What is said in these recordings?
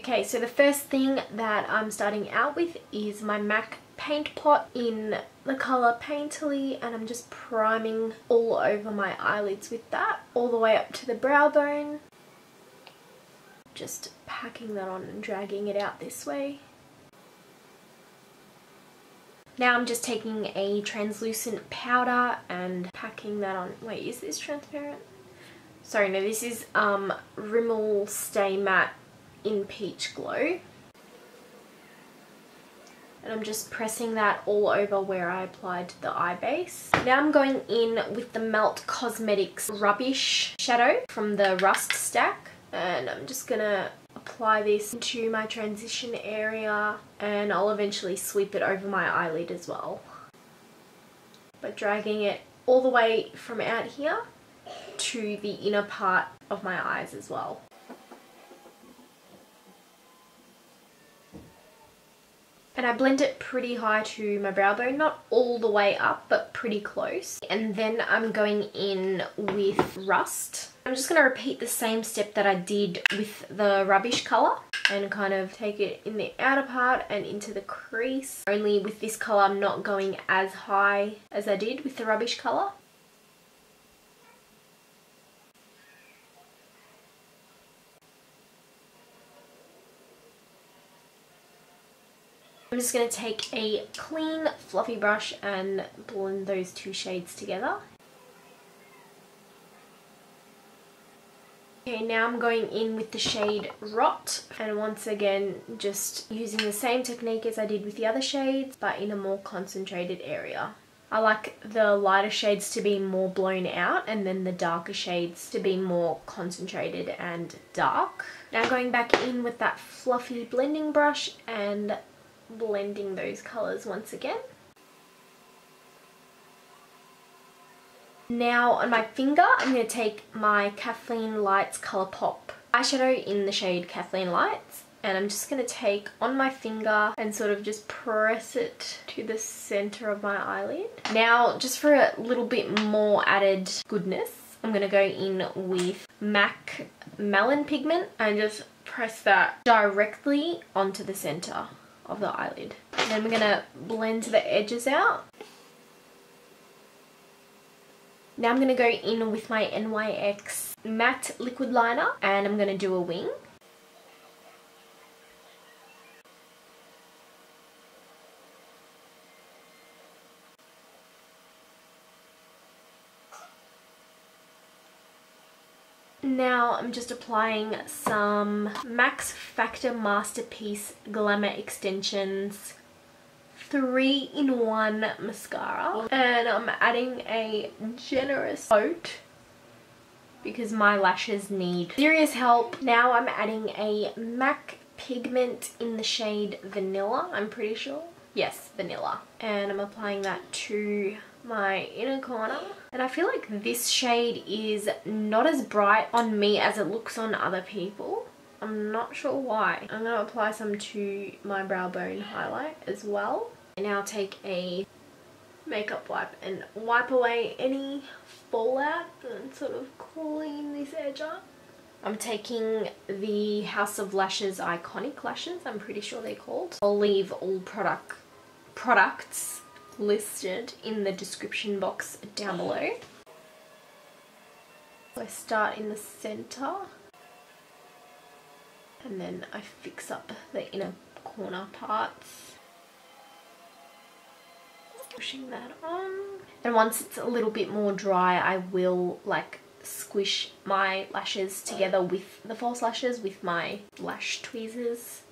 Okay, so the first thing that I'm starting out with is my MAC paint pot in the colour Painterly, and I'm just priming all over my eyelids with that, all the way up to the brow bone. Just packing that on and dragging it out this way. Now I'm just taking a translucent powder and packing that on. Wait, is this transparent? Sorry, no, this is Rimmel Stay Matte in Peach Glow. And I'm just pressing that all over where I applied the eye base. Now I'm going in with the Melt Cosmetics Rubbish Shadow from the Rust Stack. And I'm just gonna apply this into my transition area, and I'll eventually sweep it over my eyelid as well. By dragging it all the way from out here to the inner part of my eyes as well. And I blend it pretty high to my brow bone, not all the way up, but pretty close. And then I'm going in with Rust. I'm just going to repeat the same step that I did with the Rubbish colour and kind of take it in the outer part and into the crease. Only with this colour I'm not going as high as I did with the Rubbish colour. I'm just going to take a clean fluffy brush and blend those two shades together. Okay, now I'm going in with the shade Rot, and once again just using the same technique as I did with the other shades, but in a more concentrated area. I like the lighter shades to be more blown out and then the darker shades to be more concentrated and dark. Now going back in with that fluffy blending brush and blending those colours once again. Now on my finger I'm going to take my Katheleenlights Colourpop eyeshadow in the shade Katheleenlights, and I'm just going to take on my finger and sort of just press it to the centre of my eyelid. Now just for a little bit more added goodness, I'm going to go in with MAC Melon Pigment and just press that directly onto the centre of the eyelid. And then we're going to blend the edges out. Now I'm going to go in with my NYX matte liquid liner and I'm going to do a wing. Now I'm just applying some Max Factor Masterpiece Glamour Extensions 3-in-1 mascara, and I'm adding a generous coat because my lashes need serious help. Now I'm adding a MAC pigment in the shade Vanilla, I'm pretty sure. Yes, Vanilla. And I'm applying that to my inner corner. And I feel like this shade is not as bright on me as it looks on other people. I'm not sure why. I'm going to apply some to my brow bone highlight as well. And now take a makeup wipe and wipe away any fallout and sort of clean this edge up. I'm taking the House of Lashes Iconic Lashes, I'm pretty sure they're called. I'll leave all products listed in the description box down below. So I start in the center and then I fix up the inner corner parts. Pushing that on. And once it's a little bit more dry, I will like squish my lashes together with the false lashes with my lash tweezers.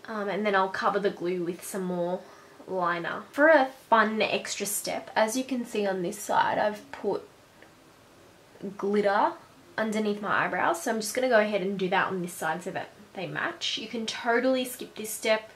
And then I'll cover the glue with some more liner. For a fun extra step, as you can see on this side, I've put glitter underneath my eyebrows, so I'm just going to go ahead and do that on this side so that they match. You can totally skip this step.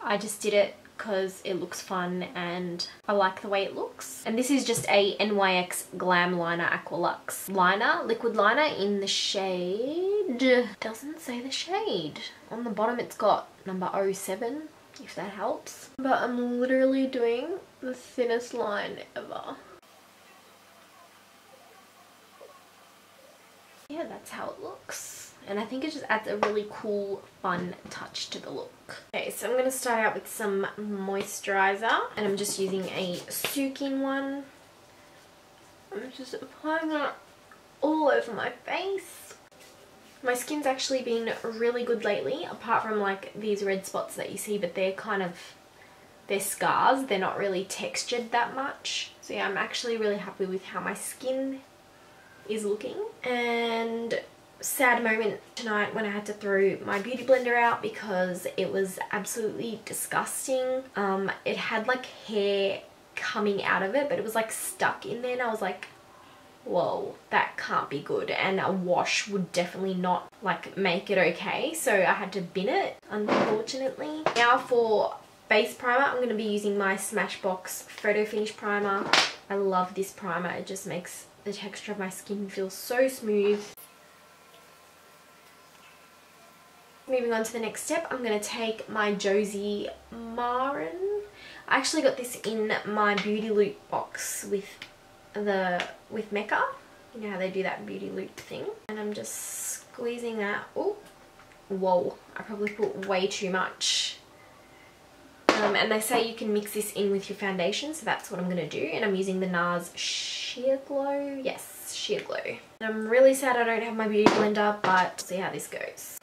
I just did it because it looks fun and I like the way it looks. And this is just a NYX Glam Liner Aqua Luxe liner, liquid liner in the shade, doesn't say the shade. On the bottom it's got number 07, if that helps. But I'm literally doing the thinnest line ever. Yeah, that's how it looks. and I think it just adds a really cool, fun touch to the look. Okay, so I'm going to start out with some moisturizer, and I'm just using a Sukin one. I'm just applying it all over my face. My skin's actually been really good lately, apart from like these red spots that you see, but they're scars. They're not really textured that much. So yeah, I'm actually really happy with how my skin is looking. And sad moment tonight when I had to throw my beauty blender out because it was absolutely disgusting. It had like hair coming out of it, but it was like stuck in there, and I was like, whoa, that can't be good, and a wash would definitely not like make it okay, so I had to bin it, unfortunately. Now for face primer, I'm going to be using my Smashbox Photo Finish Primer. I love this primer. It just makes the texture of my skin feel so smooth. Moving on to the next step, I'm going to take my Josie Maran. I actually got this in my Beauty Loop box with Mecca. You know how they do that Beauty Loop thing. And I'm just squeezing that. Oh, whoa, I probably put way too much. And they say you can mix this in with your foundation, so that's what I'm going to do. And I'm using the NARS Sheer Glow. Yes, Sheer Glow. And I'm really sad I don't have my beauty blender, but see how this goes.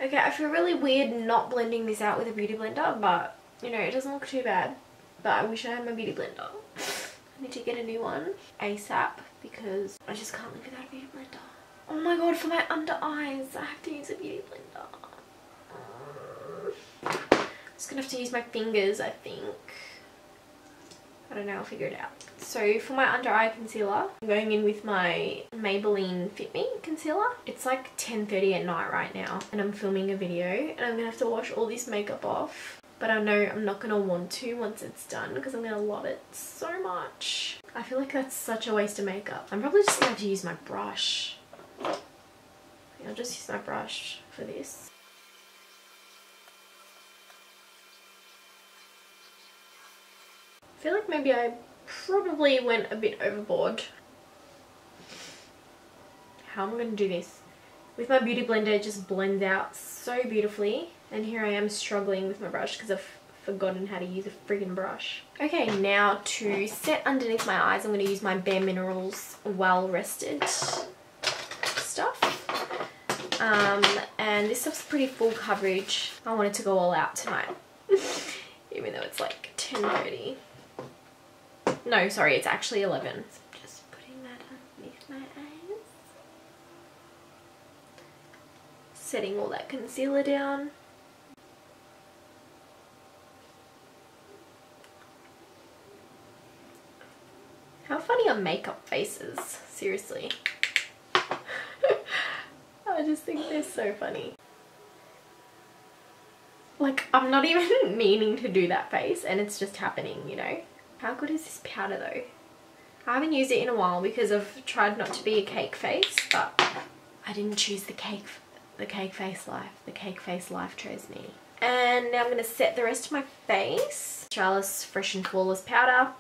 Okay, I feel really weird not blending this out with a beauty blender, but you know, it doesn't look too bad. But I wish I had my beauty blender. I need to get a new one ASAP because I just can't live without a beauty blender. Oh my god, for my under eyes, I have to use a beauty blender. I'm just gonna have to use my fingers, I think. I don't know, I'll figure it out. So for my under eye concealer, I'm going in with my Maybelline Fit Me concealer. It's like 10:30 at night right now and I'm filming a video and I'm gonna have to wash all this makeup off. But I know I'm not gonna want to once it's done because I'm gonna love it so much. I feel like that's such a waste of makeup. I'm probably just gonna have to use my brush. I'll just use my brush for this. I feel like maybe I probably went a bit overboard. How am I going to do this? With my beauty blender, it just blends out so beautifully. And here I am struggling with my brush because I've forgotten how to use a friggin' brush. Okay, now to set underneath my eyes, I'm going to use my Bare Minerals Well Rested stuff. And this stuff's pretty full coverage. I wanted to go all out tonight. Even though it's like 10:30. No, sorry, it's actually 11. So I'm just putting that underneath my eyes. Setting all that concealer down. How funny are makeup faces? Seriously. I just think they're so funny. Like, I'm not even meaning to do that face and it's just happening, you know? How good is this powder though? I haven't used it in a while because I've tried not to be a cake face, but I didn't choose the cake face life. The cake face life chose me. And now I'm going to set the rest of my face. Charlotte's Fresh and Flawless powder.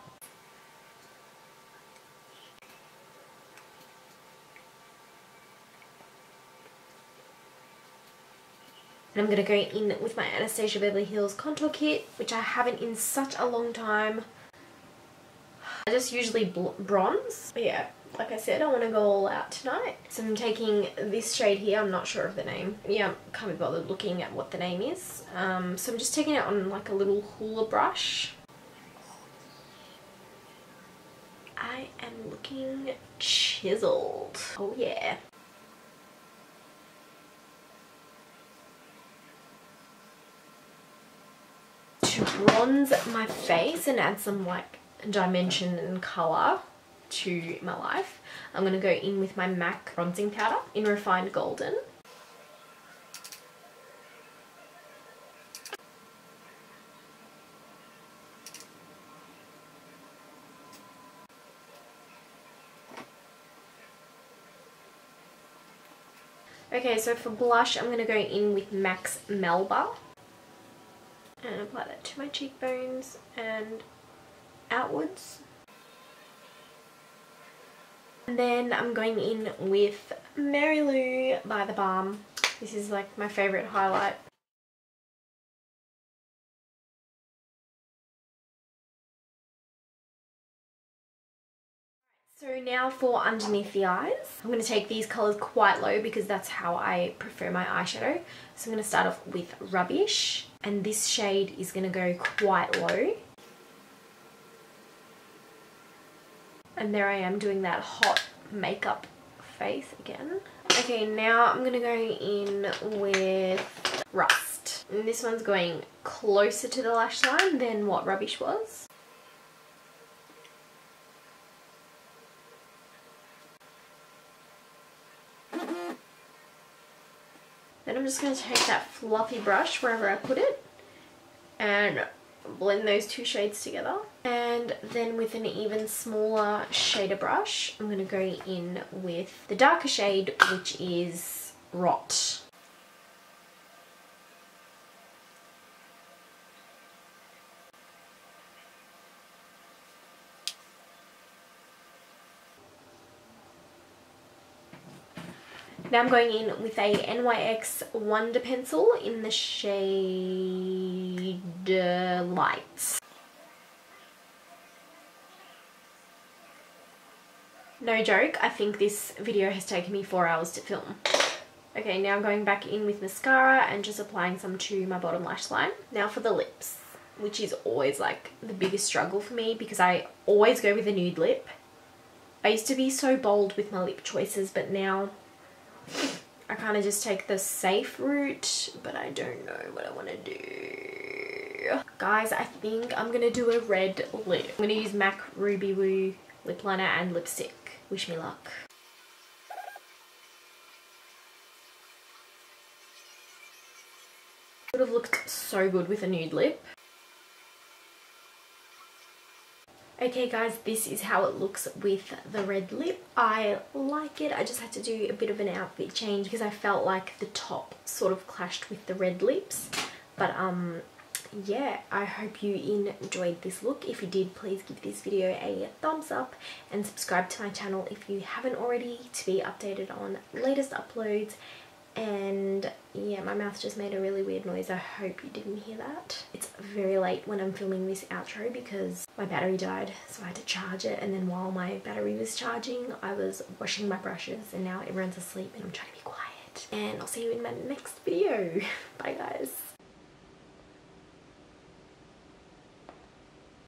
And I'm going to go in with my Anastasia Beverly Hills contour kit, which I haven't in such a long time. I just usually bronze. But yeah, like I said, I want to go all out tonight. So I'm taking this shade here. I'm not sure of the name. Yeah, I can't be bothered looking at what the name is. So I'm just taking it on like a little hula brush. I am looking chiseled. Oh yeah. To bronze my face and add some like dimension and colour to my life, I'm going to go in with my MAC bronzing powder in Refined Golden. Okay, so for blush, I'm going to go in with MAC's Melba. And apply that to my cheekbones and outwards. And then I'm going in with Marylou by the Balm. This is like my favourite highlight. So now for underneath the eyes. I'm going to take these colours quite low because that's how I prefer my eyeshadow. So I'm going to start off with Rubbish, and this shade is going to go quite low. And there I am doing that hot makeup face again. Okay, now I'm going to go in with Rust. And this one's going closer to the lash line than what Rubbish was. Then I'm just going to take that fluffy brush wherever I put it and blend those two shades together. And then with an even smaller shader brush, I'm going to go in with the darker shade, which is Rot. Now I'm going in with a NYX Wonder Pencil in the shade Lights. No joke, I think this video has taken me 4 hours to film. Okay, now I'm going back in with mascara and just applying some to my bottom lash line. Now for the lips, which is always like the biggest struggle for me because I always go with a nude lip. I used to be so bold with my lip choices, but now I kind of just take the safe route, but I don't know what I want to do. Guys, I think I'm going to do a red lip. I'm going to use MAC Ruby Woo lip liner and lipstick. Wish me luck. Would have looked so good with a nude lip. Okay guys, this is how it looks with the red lip. I like it. I just had to do a bit of an outfit change because I felt like the top sort of clashed with the red lips. But yeah, I hope you enjoyed this look. If you did, please give this video a thumbs up and subscribe to my channel if you haven't already to be updated on latest uploads. And yeah, my mouth just made a really weird noise. I hope you didn't hear that. It's very late when I'm filming this outro because my battery died, so I had to charge it, and then while my battery was charging I was washing my brushes, and now everyone's asleep and I'm trying to be quiet. And I'll see you in my next video. Bye guys.